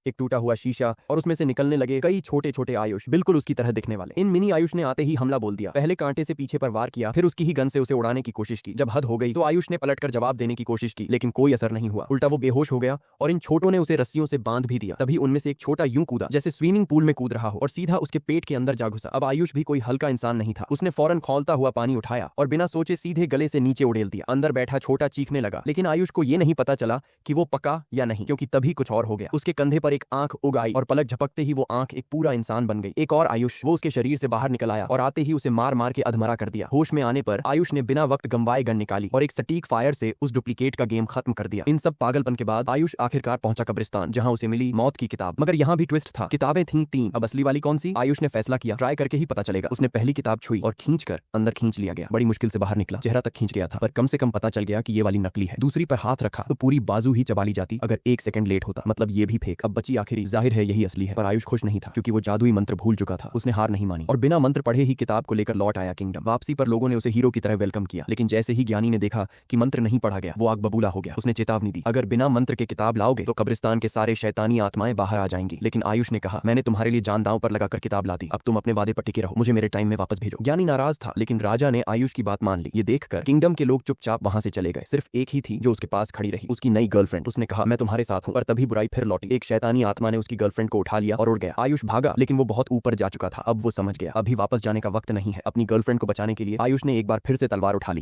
एक टूटा हुआ शीशा और उसमें से निकलने लगे कई छोटे छोटे आयुष, बिल्कुल उसकी तरह दिखने वाले। इन मिनी आयुष ने आते ही हमला बोल दिया। पहले कांटे से पीछे पर वार किया, फिर उसकी ही गन से उसे उड़ाने की कोशिश की। जब हद हो गई तो आयुष ने पलटकर जवाब देने की कोशिश की, लेकिन कोई असर नहीं हुआ। उल्टा वो बेहोश हो गया और इन छोटों ने उसे रस्सियों से बांध भी दिया। तभी उनमें से एक छोटा यूं कूदा जैसे स्विमिंग पूल में कूद रहा हो और सीधा उसके पेट के अंदर जा घुसा। अब आयुष भी कोई हल्का इंसान नहीं था। उसने फौरन खौलता हुआ पानी उठाया और बिना सोचे सीधे गले से नीचे उड़ेल दिया। अंदर बैठा छोटा चीखने लगा, लेकिन आयुष को यह नहीं पता चला कि वो पका या नहीं, क्योंकि तभी कुछ और हो गया। उसके कंधे पर एक आंख उग आई और पलक झपकते ही वो आंख एक पूरा इंसान बन गई। एक और आयुष वो उसके शरीर से बाहर निकल आया और आते ही उसे मार मार के अधमरा कर दिया। होश में आने पर आयुष ने बिना वक्त गंवाए गन निकाली और एक सटीक फायर से उस डुप्लीकेट का गेम खत्म कर दिया। इन सब पागलपन के बाद आयुष आखिरकार पहुंचा कब्रिस्तान, जहां उसे मिली मौत की किताब। मगर यहाँ भी ट्विस्ट था। किताबें थीं 3, अब असली वाली कौन सी? आयुष ने फैसला किया, ट्राई करके ही पता चलेगा। उसने पहली किताब छुई और खींचकर अंदर खींच लिया गया। बड़ी मुश्किल से बाहर निकला, चेहरा तक खींच गया था, पर कम से कम पता चल गया कि ये वाली नकली है। दूसरी पर हाथ रखा तो पूरी बाजू ही चबा ली जाती अगर 1 सेकंड लेट होता। मतलब ये भी फेक। अब बची आखिरी, जाहिर है यही असली है। पर आयुष खुश नहीं था, क्योंकि वो जादुई मंत्र भूल चुका था। उसने हार नहीं मानी और बिना मंत्र पढ़े ही किताब को लेकर लौट आया किंगडम। वापसी पर लोगों ने उसे हीरो की तरह वेलकम किया, लेकिन जैसे ही ज्ञानी ने देखा कि मंत्र नहीं पढ़ा गया, वो आग बबूला हो गया। उसने चेतावनी दी, अगर बिना मंत्र के किताब लाओगे तो कब्रिस्तान के सारे शैतानी आत्माएं बाहर आ जाएंगी। लेकिन आयुष ने कहा, मैंने तुम्हारे लिए जान दांव पर लगाकर किताब ला दी, अब तुम अपने वादे पर टिके रहो, मुझे मेरे टाइम में वापस भेजो। ज्ञानी नाराज था, लेकिन राजा ने आयुष की बात मान ली। ये देखकर किंगडम के लोग चुपचाप वहां से चले गए। सिर्फ एक ही थी जो उसके पास खड़ी रही, उसकी नई गर्लफ्रेंड। उसने कहा, मैं तुम्हारे साथ हूं। और तभी बुराई फिर लौटी। एक शैतानी आत्मा ने उसकी गर्लफ्रेंड को उठा लिया और उड़ गया। आयुष भागा, लेकिन वो बहुत ऊपर जा चुका था। अब वो समझ गया, अभी वापस जाने का वक्त नहीं है। अपनी गर्लफ्रेंड को बचाने के लिए आयुष ने एक बार फिर से तलवार उठा ली।